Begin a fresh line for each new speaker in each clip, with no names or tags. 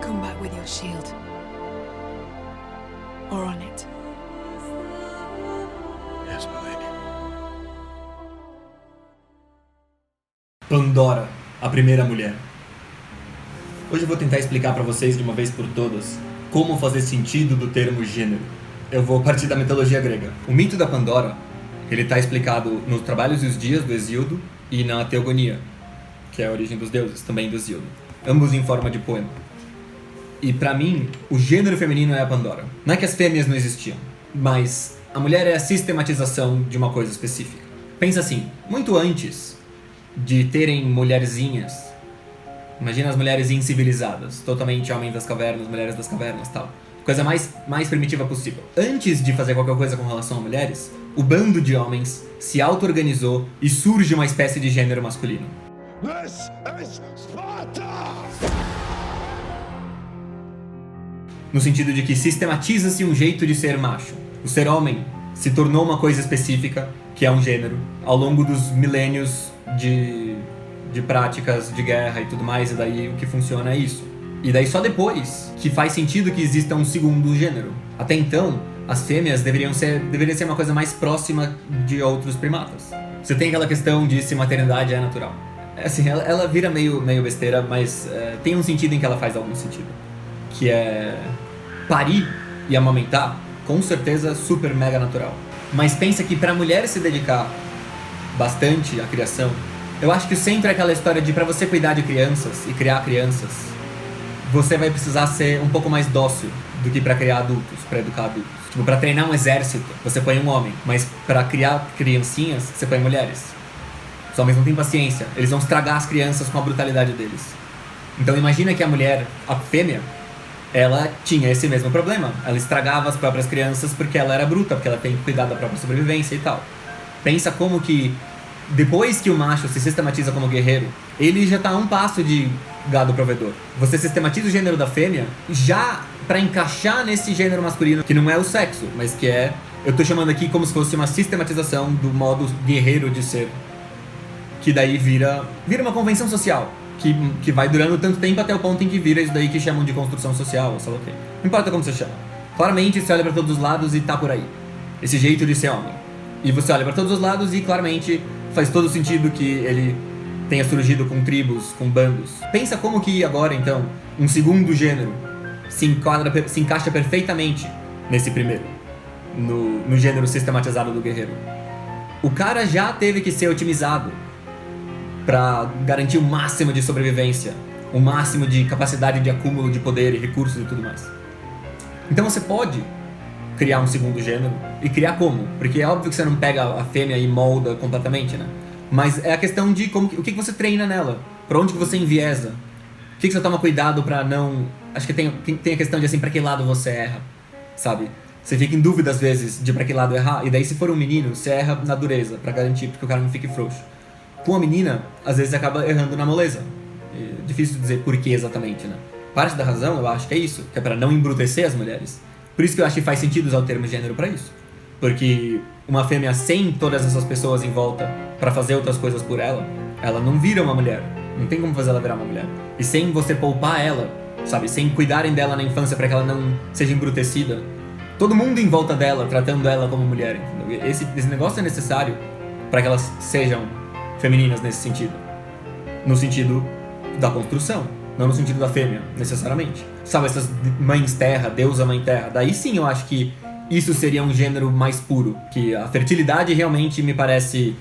combat with your shield. Or on it.
Yes, my lady.
Pandora, a primeira mulher. Hoje eu vou tentar explicar pra vocês de uma vez por todas como fazer sentido do termo gênero. Eu vou partir da mitologia grega. O mito da Pandora, ele está explicado nos Trabalhos e os Dias do Hesíodo e na Teogonia, que é a origem dos deuses, também do Hesíodo, ambos em forma de poema. E pra mim, o gênero feminino é a Pandora. Não é que as fêmeas não existiam, mas a mulher é a sistematização de uma coisa específica. Pensa assim, muito antes de terem mulherzinhas, imagina as mulheres incivilizadas, totalmente homens das cavernas, mulheres das cavernas, tal. Coisa mais primitiva possível. Antes de fazer qualquer coisa com relação a mulheres, o bando de homens se auto-organizou e surge uma espécie de gênero masculino.
This is Sparta!
No sentido de que sistematiza-se um jeito de ser macho. O ser homem se tornou uma coisa específica, que é um gênero, ao longo dos milênios de práticas de guerra e tudo mais, e daí o que funciona é isso. E daí só depois que faz sentido que exista um segundo gênero. Até então, as fêmeas deveriam ser uma coisa mais próxima de outros primatas. Você tem aquela questão de se maternidade é natural. Assim, ela vira meio besteira, mas tem um sentido em que ela faz algum sentido. Que é parir e amamentar, com certeza super mega natural. Mas pensa que pra mulher se dedicar bastante à criação, eu acho que o centro é aquela história de pra você cuidar de crianças e criar crianças, você vai precisar ser um pouco mais dócil do que pra criar adultos, pra educar adultos. Tipo, pra treinar um exército, você põe um homem, mas pra criar criancinhas, você põe mulheres. Os homens não têm paciência, eles vão estragar as crianças com a brutalidade deles. Então imagina que a mulher, a fêmea, ela tinha esse mesmo problema. Ela estragava as próprias crianças porque ela era bruta, porque ela tem que cuidar da própria sobrevivência e tal. Pensa como que, depois que o macho se sistematiza como guerreiro, ele já tá a um passo de gado provedor. Você sistematiza o gênero da fêmea já pra encaixar nesse gênero masculino, que não é o sexo, mas que é... Eu tô chamando aqui como se fosse uma sistematização do modo guerreiro de ser. Que daí vira uma convenção social. Que vai durando tanto tempo até o ponto em que vira isso daí que chamam de construção social, ou sei lá o quê. Não importa como você chama. Claramente você olha pra todos os lados e tá por aí. Esse jeito de ser homem. E você olha pra todos os lados e claramente faz todo sentido que ele tenha surgido com tribos, com bandos. Pensa como que agora, então, um segundo gênero se encaixa perfeitamente nesse primeiro. No gênero sistematizado do guerreiro. O cara já teve que ser otimizado pra garantir o máximo de sobrevivência, o máximo de capacidade de acúmulo de poder e recursos e tudo mais. Então você pode criar um segundo gênero, e criar como? Porque é óbvio que você não pega a fêmea e molda completamente, né? Mas é a questão de o que você treina nela, pra onde que você enviesa, o que você toma cuidado pra não... Acho que tem a questão de assim, pra que lado você erra, sabe? Você fica em dúvida às vezes de pra que lado errar, e daí se for um menino, você erra na dureza, pra garantir que o cara não fique frouxo. Com a menina, às vezes acaba errando na moleza. É difícil dizer por que exatamente, né? Parte da razão, eu acho que é isso, que é pra não embrutecer as mulheres. Por isso que eu acho que faz sentido usar o termo gênero pra isso. Porque uma fêmea sem todas essas pessoas em volta pra fazer outras coisas por ela, ela não vira uma mulher. Não tem como fazer ela virar uma mulher. E sem você poupar ela, sabe? Sem cuidarem dela na infância pra que ela não seja embrutecida, todo mundo em volta dela, tratando ela como mulher, entendeu? Esse negócio é necessário pra que elas sejam femininas nesse sentido. No sentido da construção, não no sentido da fêmea, necessariamente. Sabe, essas mães terra, deusa mãe terra, daí sim eu acho que isso seria um gênero mais puro. Que a fertilidade realmente me parece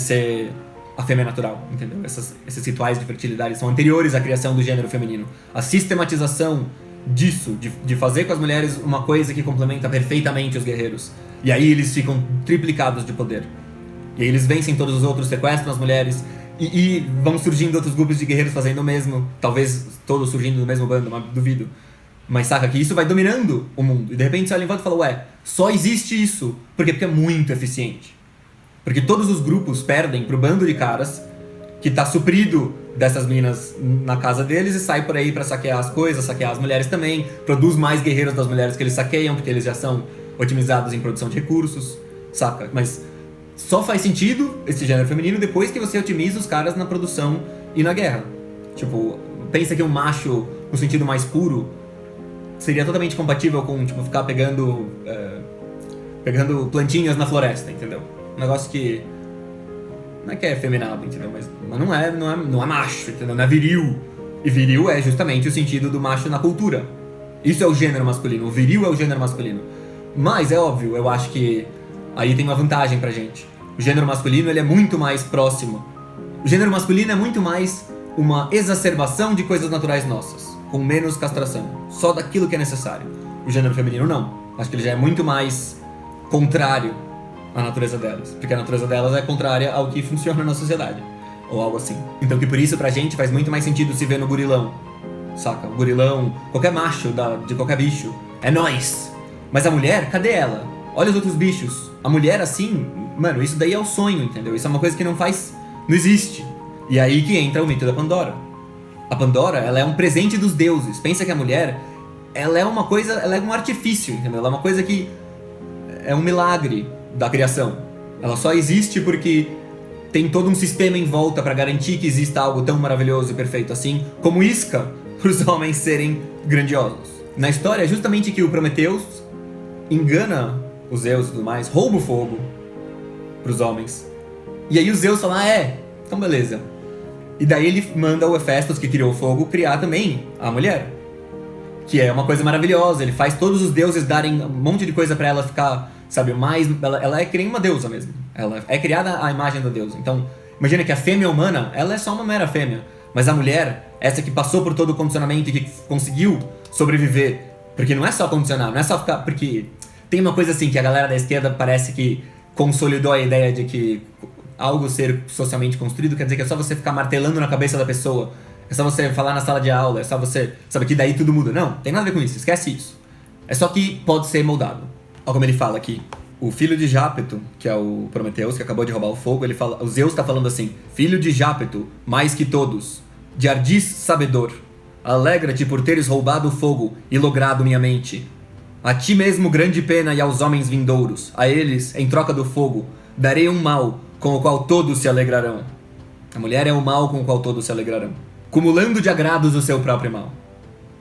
ser a fêmea natural, entendeu? Esses rituais de fertilidade são anteriores à criação do gênero feminino. A sistematização disso, de fazer com as mulheres uma coisa que complementa perfeitamente os guerreiros. E aí eles ficam triplicados de poder. E aí eles vencem todos os outros, sequestram as mulheres e vão surgindo outros grupos de guerreiros fazendo o mesmo. Talvez todos surgindo do mesmo bando, mas duvido. Mas saca que isso vai dominando o mundo. E de repente você olha em volta e fala, ué, só existe isso. Por quê? Porque é muito eficiente. Porque todos os grupos perdem pro bando de caras que tá suprido dessas minas na casa deles e sai por aí pra saquear as coisas, saquear as mulheres também. Produz mais guerreiros das mulheres que eles saqueiam, porque eles já são otimizados em produção de recursos, saca? Mas só faz sentido esse gênero feminino depois que você otimiza os caras na produção e na guerra. Tipo, pensa que um macho no sentido mais puro, seria totalmente compatível com, tipo, ficar pegando plantinhas na floresta, entendeu? Um negócio que não é que é efeminado, entendeu? Mas não é macho, entendeu? Não é viril. E viril é justamente o sentido do macho na cultura. Isso é o gênero masculino. O viril é o gênero masculino. Mas é óbvio, eu acho que aí tem uma vantagem pra gente. O gênero masculino, ele é muito mais próximo. O gênero masculino é muito mais uma exacerbação de coisas naturais nossas, com menos castração, só daquilo que é necessário. O gênero feminino não. Acho que ele já é muito mais contrário à natureza delas, porque a natureza delas é contrária ao que funciona na sociedade, ou algo assim. Então que por isso pra gente faz muito mais sentido se ver no gorilão, saca? O gorilão, qualquer macho de qualquer bicho, é nós. Mas a mulher, cadê ela? Olha os outros bichos. A mulher assim, mano, isso daí é o sonho, entendeu? Isso é uma coisa que não existe. E aí que entra o mito da Pandora. A Pandora, ela é um presente dos deuses. Pensa que a mulher, ela é um artifício, entendeu? Ela é uma coisa que é um milagre da criação. Ela só existe porque tem todo um sistema em volta pra garantir que exista algo tão maravilhoso e perfeito assim, como isca para os homens serem grandiosos. Na história é justamente que o Prometeus engana os Zeus e tudo mais, rouba o fogo pros homens. E aí os Zeus falam, então beleza. E daí ele manda o Hefestos, que criou o fogo, criar também a mulher. Que é uma coisa maravilhosa, ele faz todos os deuses darem um monte de coisa pra ela ficar, sabe, mais... Ela é que nem uma deusa mesmo. Ela é criada à imagem da deusa. Então, imagina que a fêmea humana, ela é só uma mera fêmea. Mas a mulher, essa que passou por todo o condicionamento e que conseguiu sobreviver. Porque não é só condicionar, não é só ficar... Porque tem uma coisa assim, que a galera da esquerda parece que consolidou a ideia de que algo ser socialmente construído quer dizer que é só você ficar martelando na cabeça da pessoa, é só você falar na sala de aula, é só você... Sabe que daí tudo muda. Não, tem nada a ver com isso, esquece isso. É só que pode ser moldado. Olha como ele fala aqui. O filho de Jápeto, que é o Prometeus, que acabou de roubar o fogo, ele fala... O Zeus está falando assim: filho de Jápeto, mais que todos, de ardis sabedor, alegra-te por teres roubado o fogo e logrado minha mente. A ti mesmo grande pena e aos homens vindouros, a eles, em troca do fogo, darei um mal com o qual todos se alegrarão. A mulher é o mal com o qual todos se alegrarão, cumulando de agrados o seu próprio mal.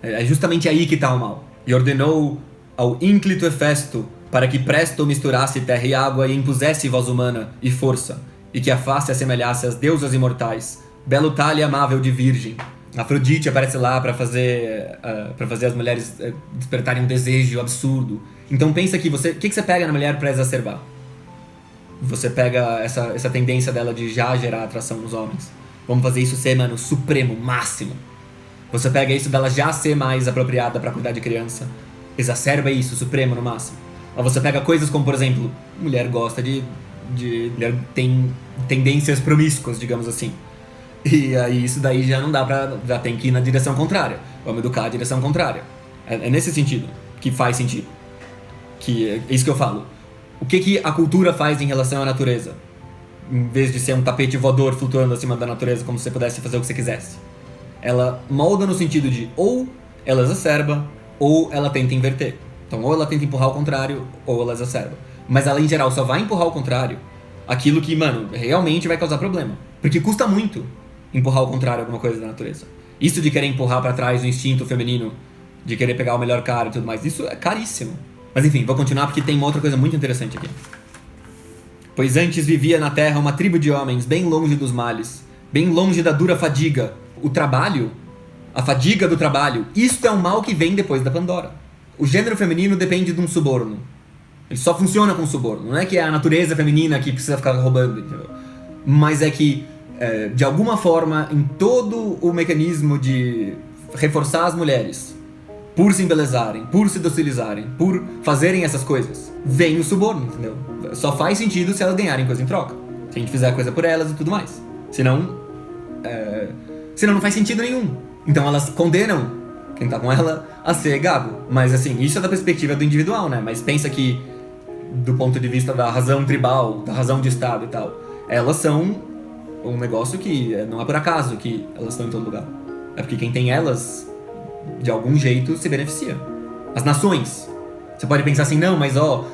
É justamente aí que está o mal. E ordenou ao ínclito Hefesto para que presto misturasse terra e água e impusesse voz humana e força, e que a face assemelhasse às deusas imortais, belo talhe amável de virgem. Afrodite aparece lá para fazer as mulheres despertarem um desejo absurdo. Então pensa que o que você pega na mulher para exacerbar? Você pega essa tendência dela de já gerar atração nos homens. Vamos fazer isso ser, mano, supremo, máximo. Você pega isso dela já ser mais apropriada para cuidar de criança. Exacerba isso, supremo no máximo. Ou você pega coisas como, por exemplo, mulher gosta mulher tem tendências promíscuas, digamos assim. E aí isso daí já não dá pra... Já tem que ir na direção contrária. Vamos educar a direção contrária. É nesse sentido que faz sentido. Que é isso que eu falo. O que a cultura faz em relação à natureza? Em vez de ser um tapete voador flutuando acima da natureza como se você pudesse fazer o que você quisesse. Ela molda no sentido de ou ela exacerba ou ela tenta inverter. Então ou ela tenta empurrar ao contrário ou ela exacerba. Mas ela em geral só vai empurrar ao contrário aquilo que, mano, realmente vai causar problema. Porque custa muito empurrar ao contrário alguma coisa da natureza. Isso de querer empurrar pra trás o instinto feminino, de querer pegar o melhor cara e tudo mais, isso é caríssimo. Mas enfim, vou continuar porque tem uma outra coisa muito interessante aqui. Pois antes vivia na terra uma tribo de homens bem longe dos males, bem longe da dura fadiga. O trabalho, a fadiga do trabalho, isto é um mal que vem depois da Pandora. O gênero feminino depende de um suborno. Ele só funciona com suborno. Não é que é a natureza feminina que precisa ficar roubando, entendeu? Mas é que, de alguma forma, em todo o mecanismo de reforçar as mulheres, por se embelezarem, por se docilizarem, por fazerem essas coisas, vem o suborno, entendeu? Só faz sentido se elas ganharem coisa em troca. Se a gente fizer coisa por elas e tudo mais. Senão não faz sentido nenhum. Então elas condenam quem tá com ela a ser gado. Mas assim, isso é da perspectiva do individual, né? Mas pensa que, do ponto de vista da razão tribal, da razão de Estado e tal, elas são um negócio que não é por acaso que elas estão em todo lugar. É porque quem tem elas, de algum jeito, se beneficia. As nações. Você pode pensar assim, não, mas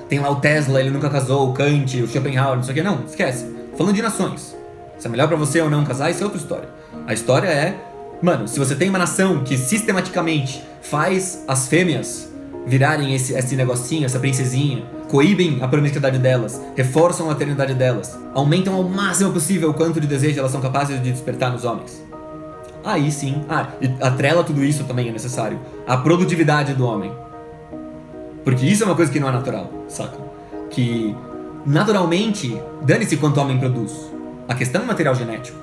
tem lá o Tesla, ele nunca casou, o Kant, o Schopenhauer, não sei o que. Não, esquece. Falando de nações. Se é melhor pra você ou não casar, isso é outra história. A história é Mano, se você tem uma nação que sistematicamente faz as fêmeas virarem esse negocinho, essa princesinha, coíbem a promiscuidade delas, reforçam a maternidade delas, aumentam ao máximo possível o quanto de desejo elas são capazes de despertar nos homens. Aí sim, e atrela tudo isso também é necessário, a produtividade do homem. Porque isso é uma coisa que não é natural, saca? Que, naturalmente, dane-se quanto o homem produz. A questão é material genético.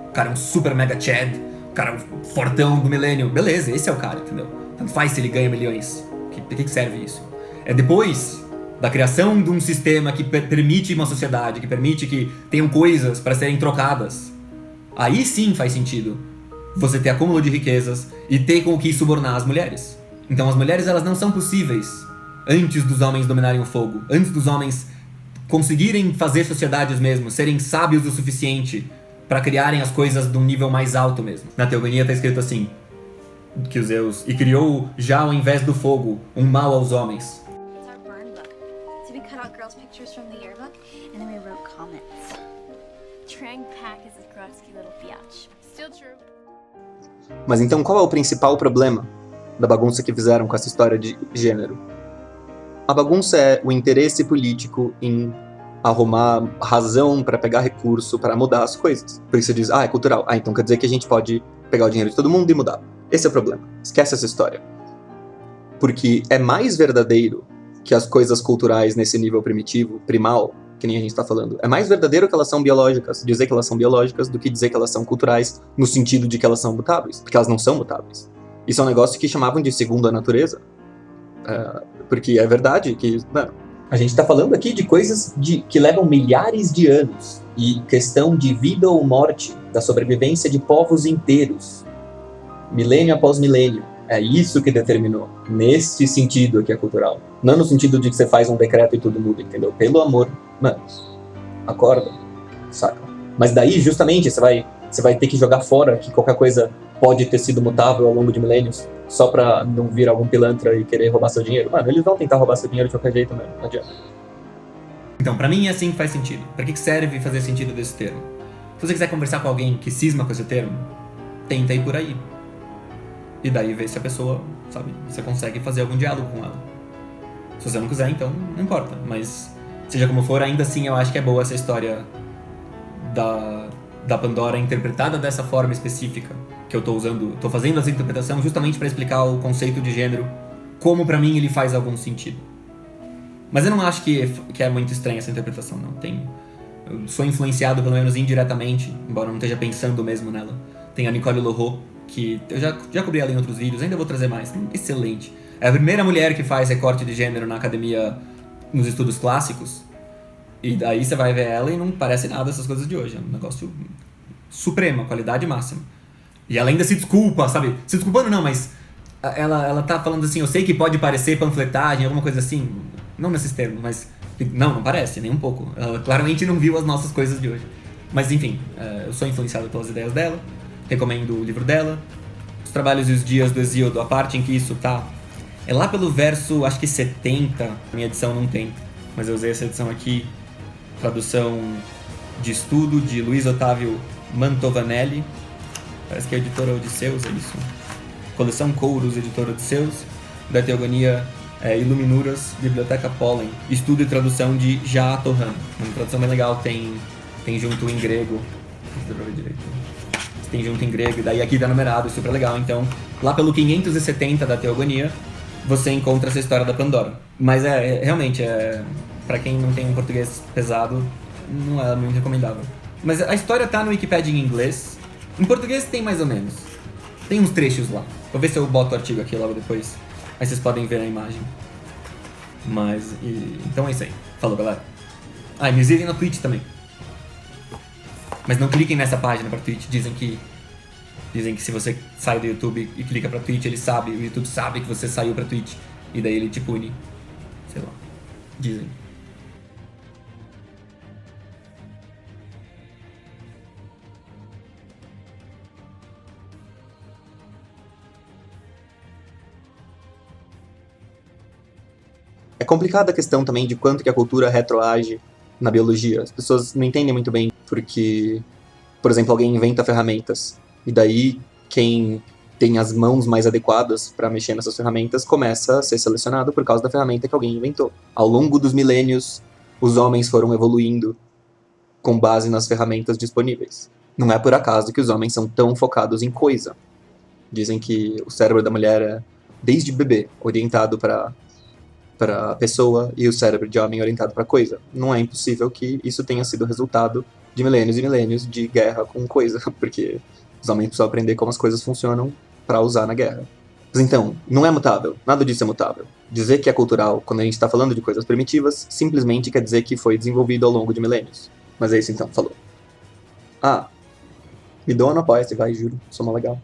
O cara é um super mega chad, o cara é um fortão do milênio. Beleza, esse é o cara, entendeu? Tanto faz se ele ganha milhões. Pra que serve isso? É depois da criação de um sistema que permite uma sociedade, que permite que tenham coisas para serem trocadas. Aí sim faz sentido você ter acúmulo de riquezas e ter com o que subornar as mulheres. Então as mulheres, elas não são possíveis antes dos homens dominarem o fogo, antes dos homens conseguirem fazer sociedades mesmo, serem sábios o suficiente para criarem as coisas de um nível mais alto mesmo. Na teogonia tá escrito assim, que os Zeus, e criou já ao invés do fogo um mal aos homens.
It's our burn book. So we cut out girls' pictures from the yearbook, and then we wrote comments.
Trang Pak is a grotesque little biatch. Still true.
Mas então qual é o principal problema da bagunça que fizeram com essa história de gênero? A bagunça é o interesse político em arrumar razão para pegar recurso, para mudar as coisas. Por isso você diz, é cultural. Então quer dizer que a gente pode pegar o dinheiro de todo mundo e mudar. Esse é o problema. Esquece essa história. Porque é mais verdadeiro que as coisas culturais nesse nível primitivo, primal, que nem a gente tá falando, é mais verdadeiro que elas são biológicas, dizer que elas são biológicas, do que dizer que elas são culturais no sentido de que elas são mutáveis. Porque elas não são mutáveis. Isso é um negócio que chamavam de segunda natureza. Porque é verdade que... a gente tá falando aqui de coisas que levam milhares de anos. E questão de vida ou morte, da sobrevivência de povos inteiros. Milênio após milênio. É isso que determinou. Nesse sentido aqui é cultural. Não no sentido de que você faz um decreto e tudo muda, entendeu? Pelo amor. Mano, acorda. Saca? Mas daí, justamente, você vai ter que jogar fora que qualquer coisa pode ter sido mutável ao longo de milênios, só pra não vir algum pilantra e querer roubar seu dinheiro. Mano, eles vão tentar roubar seu dinheiro de qualquer jeito mesmo. Não adianta.
Então, pra mim é assim que faz sentido. Pra que serve fazer sentido desse termo? Se você quiser conversar com alguém que cisma com esse termo, tenta ir por aí. E daí ver se a pessoa, sabe, você consegue fazer algum diálogo com ela. Se você não quiser, então não importa. Mas, seja como for, ainda assim eu acho que é boa essa história da Pandora interpretada dessa forma específica que eu tô fazendo essa interpretação justamente pra explicar o conceito de gênero, como pra mim ele faz algum sentido. Mas eu não acho que é muito estranha essa interpretação, não. Eu sou influenciado, pelo menos indiretamente, embora eu não esteja pensando mesmo nela. Tem a Nicole Loho, que eu já cobri ela em outros vídeos, ainda vou trazer mais. Excelente. É a primeira mulher que faz recorte de gênero na academia, nos estudos clássicos. E daí você vai ver ela e não parece nada essas coisas de hoje. É um negócio supremo, qualidade máxima. E ela ainda se desculpa, sabe? Se desculpando não, mas ela tá falando assim, eu sei que pode parecer panfletagem, alguma coisa assim. Não nesses termos, mas... Não parece, nem um pouco. Ela claramente não viu as nossas coisas de hoje. Mas enfim, eu sou influenciado pelas ideias dela. Recomendo o livro dela. Os Trabalhos e os Dias do Hesíodo, a parte em que isso tá... É lá pelo verso, acho que 70. A minha edição não tem, mas eu usei essa edição aqui. Tradução de estudo de Luiz Otávio Mantovanelli. Parece que é a editora Odisseus, é isso. Coleção Couros, editora Odisseus. Da Teogonia Iluminuras, Biblioteca Pollen. Estudo e tradução de Jaá Torran. Uma tradução bem legal, tem junto em grego. Não sei pra ver direito. Tem junto em grego, e daí aqui tá numerado, super legal. Então, lá pelo 570 da Teogonia, você encontra essa história da Pandora. Mas realmente, pra quem não tem um português pesado, não é muito recomendável. Mas a história tá no Wikipedia em inglês. Em português tem mais ou menos. Tem uns trechos lá. Vou ver se eu boto o artigo aqui logo depois. Aí vocês podem ver a imagem. Então é isso aí. Falou, galera. E me sigam na Twitch também. Mas não cliquem nessa página pra Twitch. Dizem que se você sai do YouTube e clica pra Twitch, o YouTube sabe que você saiu pra Twitch. E daí ele te pune. Sei lá. Dizem.
É complicada a questão também de quanto que a cultura retroage na biologia. As pessoas não entendem muito bem porque, por exemplo, alguém inventa ferramentas e daí quem tem as mãos mais adequadas para mexer nessas ferramentas começa a ser selecionado por causa da ferramenta que alguém inventou. Ao longo dos milênios, os homens foram evoluindo com base nas ferramentas disponíveis. Não é por acaso que os homens são tão focados em coisa. Dizem que o cérebro da mulher é, desde bebê, orientado para pessoa e o cérebro de homem orientado para coisa. Não é impossível que isso tenha sido resultado de milênios e milênios de guerra com coisa, porque os homens precisam aprender como as coisas funcionam para usar na guerra. Mas então, não é mutável, nada disso é mutável. Dizer que é cultural, quando a gente está falando de coisas primitivas, simplesmente quer dizer que foi desenvolvido ao longo de milênios. Mas é isso então, falou. Me dou uma apoia, vai, juro, sou mó legal.